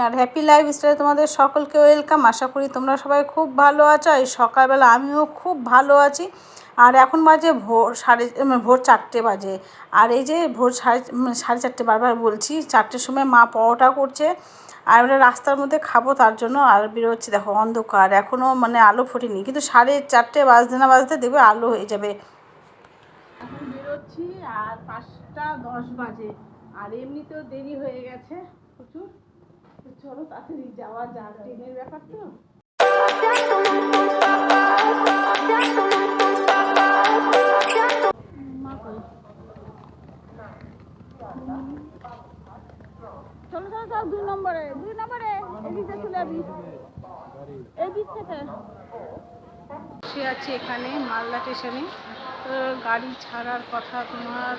আর happy লাইফস্টাইলে তোমাদের সকলকে ওয়েলকাম। আশা করি তোমরা সবাই খুব ভালো আছো। এই সকালবেলা আমিও খুব ভালো আছি। আর এখন বাজে ভোর 4টে বাজে। আর এই যে ভোর 4:30 বারবার বলছি, 4টের সময় মা পরোটা করছে আর ওটা রাস্তার মধ্যে খাবো তার জন্য। আর বেরোচ্ছি, দেখো অন্ধকার, এখনও মানে আলো ফোটেনি, কিন্তু 4:30 বাজতে না বাজতে দেখবে আলো হয়ে যাবে। এখন বেরোচ্ছি আর 5টা 10 বাজে। আর এমনিতেও দেরি হয়ে গেছে প্রচুর। চলো তাড়াতাড়ি যাওয়া যাক, ট্রেনের ব্যাপার তো। চলো চলো চলো, 2 নম্বরে এদিকে চলে যাবি, এই দিক থেকে। বসে আছি এখানে মালদা স্টেশনে। তো গাড়ি ছাড়ার কথা তোমার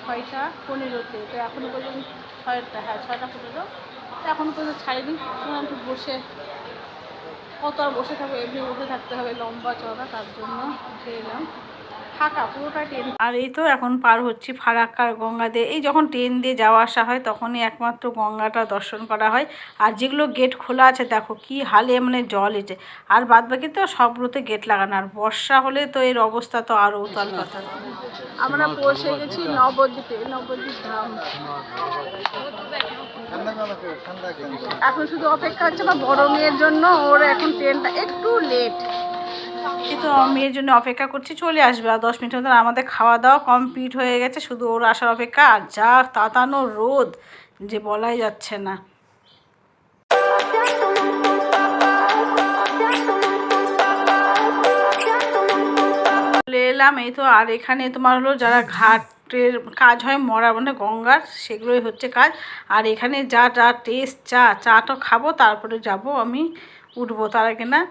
6টা 15-তে, তো এখনও পর্যন্ত 6টা 15। তো এখনও পর্যন্ত ছাড়িনি। একটু বসে, কত আর বসে থাকবো, এমনি বসে থাকতে হবে, লম্বা চড়া, তার জন্য উঠে এলাম। ফাঁকা পুরোটা ট্রেন। আর এই তো এখন পার হচ্ছি ফারাক্কার গঙ্গা দিয়ে। এই যখন ট্রেন দিয়ে যাওয়া আসা হয় তখনই একমাত্র গঙ্গাটা দর্শন করা হয়। আর যেগুলো গেট খোলা আছে দেখো কি হালে মানে জল এসে, আর বাদ বাকি তো সবগুলোতে গেট লাগানো। আর বর্ষা হলে তো এর অবস্থা তো আরও উতাল পাতাল। আমরা পৌঁছে গেছি নবদ্বীপে, নবদ্বীপ ধাম। এখন শুধু অপেক্ষা হচ্ছে আমার বড় মেয়ের জন্য, ওর এখন ট্রেনটা একটু লেট। এই তো মেয়ের জন্য অপেক্ষা করছি, চলে আসবে আর 10 মিনিটের মধ্যে। আমাদের খাওয়া দাওয়া কমপ্লিট হয়ে গেছে, শুধু ওর আসার অপেক্ষা। আর যা তাতানো রোদ যে বলাই যাচ্ছে না। চলে এলাম এই তো। আর এখানে তোমার হলো যারা ঘাটের কাজ হয় মরা মানে গঙ্গার, সেগুলোই হচ্ছে কাজ। আর এখানে যা যা টেস্ট চাটা খাবো, তারপরে যাব আমি উঠবো। তার আগে না,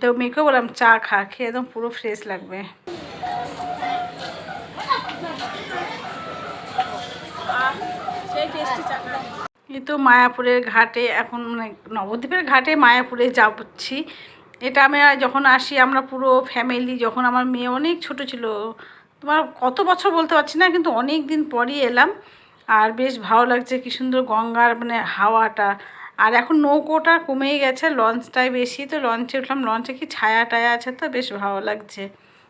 তো মেয়েকেও বললাম চা খেয়ে একদম পুরো ফ্রেশ লাগবে। এই তো মায়াপুরের ঘাটে এখন, মানে নবদ্বীপের ঘাটে মায়াপুরে যাচ্ছি। এটা আমি যখন আসি আমরা পুরো ফ্যামিলি, যখন আমার মেয়ে অনেক ছোট ছিল, তোমার কত বছর বলতে পারছি না, কিন্তু অনেক দিন পরই এলাম। আর বেশ ভালো লাগছে, কি সুন্দর গঙ্গার মানে হাওয়াটা। আর এখন নৌকোটা কমেই গেছে, লঞ্চটাই বেশি। তো লঞ্চে উঠলাম, লঞ্চে কি ছায়া টায়া আছে, তো বেশ ভালো লাগছে।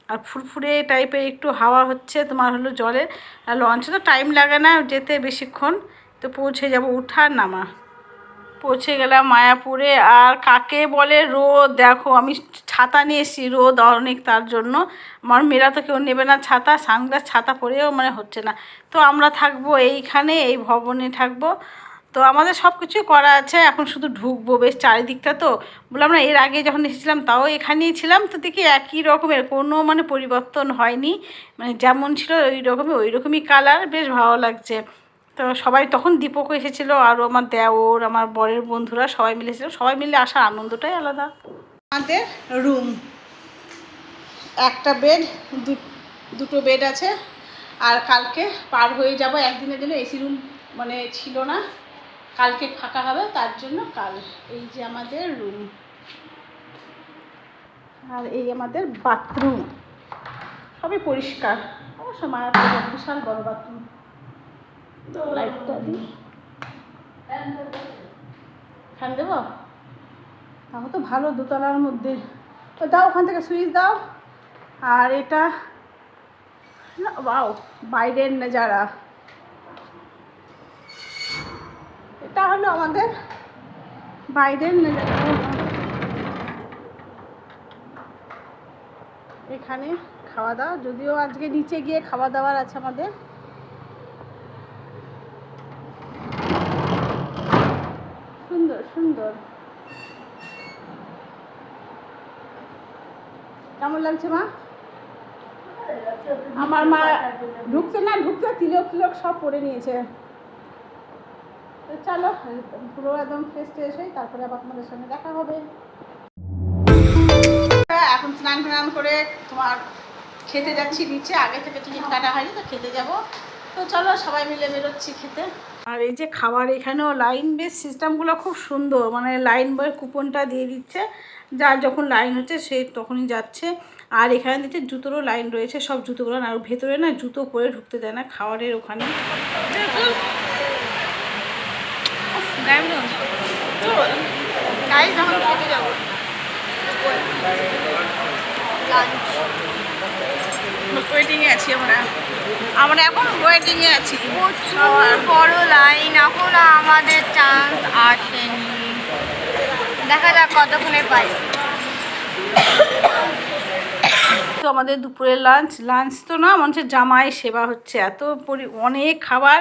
আর ফুরফুরে টাইপের একটু হাওয়া হচ্ছে তোমার হলো জলে। আর লঞ্চে তো টাইম লাগে না যেতে বেশিক্ষণ, তো পৌঁছে যাব, উঠার নামা। পৌঁছে গেলাম মায়াপুরে। আর কাকে বলে রোদ, দেখো আমি ছাতা নিয়ে এসেছি, রোদ অনেক, তার জন্য। আমার মেয়েরা তো কেউ নেবে না ছাতা, সানগ্লাস ছাতা পরেও মানে হচ্ছে না। তো আমরা থাকবো এইখানে, এই ভবনে থাকবো। তো আমাদের সব কিছুই করা আছে, এখন শুধু ঢুকবো। বেশ চারিদিকটা তো বললাম না, এর আগে যখন এসেছিলাম তাও এখানেই ছিলাম, তো দেখি একই রকমের, কোনো মানে পরিবর্তন হয়নি, মানে যেমন ছিল ওই রকমই কালার, বেশ ভালো লাগছে। তো সবাই তখন দীপকও এসেছিলো, আরও আমার দেওর, আমার বরের বন্ধুরা সবাই মিলে এসেছিলো। সবাই মিলে আসার আনন্দটাই আলাদা। আমাদের রুম, একটা বেড, দুটো বেড আছে। আর কালকে পার হয়ে যাব একদিনের জন্য, এসি রুম মানে ছিল না, কালকে ফাঁকা হবে, তার জন্য কাল। এই যে আমাদের রুম, আর এই আমাদের বাথরুম, সবই পরিষ্কার। অবশ্য মায়াপুর বিশাল বড় বাথরুম। তো লাইটটা দিই, ফ্যান দেবো, তাহলে তো ভালো, দোতলার মধ্যে। তো দাও ওখান থেকে সুইচ দাও। আর এটা বাও, বাইরের নজারা। এটা হলো আমাদের বাইরের নজারা। এখানে খাওয়া দাওয়া, যদিও আজকে নিচে গিয়ে খাওয়া দাওয়ার আছে আমাদের। সুন্দর সুন্দর, কেমন লাগছে মা? আমার মা ঢুকছে না, ঢুকছে, তিলক সব পরে নিয়েছে। তো চলো পুরো একদম ফ্রেশ ট্রেশ হই, তারপরে আবার তোমাদের সঙ্গে দেখা হবে। এখন স্নান করে তোমার খেতে যাচ্ছি নিচে, আগে থেকে টিকিট কাটা হয়নি, তো খেতে যাব। তো চলো সবাই মিলে বেরোচ্ছি খেতে। আর এই যে খাবার, এখানেও লাইন, বেস সিস্টেমগুলো খুব সুন্দর, মানে লাইন বই কুপনটা দিয়ে দিচ্ছে, যার যখন লাইন হচ্ছে সে তখনই যাচ্ছে। আর এখানে দিচ্ছে জুতোরও লাইন রয়েছে, সব জুতোগুলো। আর ভেতরে না জুতো পরে ঢুকতে দেয় না খাবারের ওখানে। গাইস যখন খেতে যাবো লাঞ্চ, ওয়েটিংয়ে আছি আমরা এখন ওয়েটিংয়ে আছি। প্রচুর বড় লাইন, এখন আমাদের চান্স আসেনি, দেখা যাক কতক্ষণে পাই। তো আমাদের দুপুরের লাঞ্চ তো না মানুষের জামাই সেবা হচ্ছে, অনেক খাবার।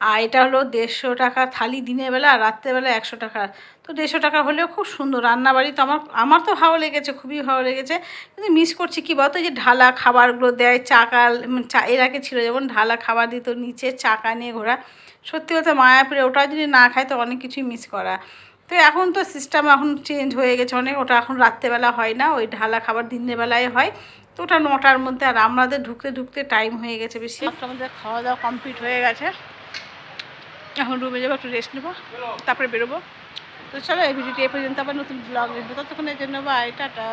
আর এটা হলো 150 টাকা থালি দিনের বেলা, আর রাত্রেবেলা 100 টাকা। তো 150 টাকা হলেও খুব সুন্দর রান্নাবাড়ি। তো আমার তো ভালো লেগেছে, খুবই ভালো লেগেছে। কিন্তু মিস করছি কী বলতো, যে ঢালা খাবারগুলো দেয়, চা এর আগে ছিল যেমন ঢালা খাবার দিত, নিচে চাকা নিয়ে ঘোরা। সত্যি কথা মায়াপুরে ওটা যদি না খায় তো অনেক কিছুই মিস করা। তো এখন তো সিস্টেম এখন চেঞ্জ হয়ে গেছে অনেক, ওটা এখন রাত্রেবেলা হয় না, ওই ঢালা খাবার দিনের বেলায় হয়। তো ওটা 9টার মধ্যে, আর আমাদের ঢুকতে টাইম হয়ে গেছে বেশি। আমাদের খাওয়া দাওয়া কমপ্লিট হয়ে গেছে, এখন রুমে যাবো, একটু রেস্ট নেবো, তারপরে বেরোবো। তো চলো এই ভিডিওটি এ পর্যন্ত, আবার নতুন ব্লগ দেখবো, ততক্ষণের জন্য বাই, টাটা।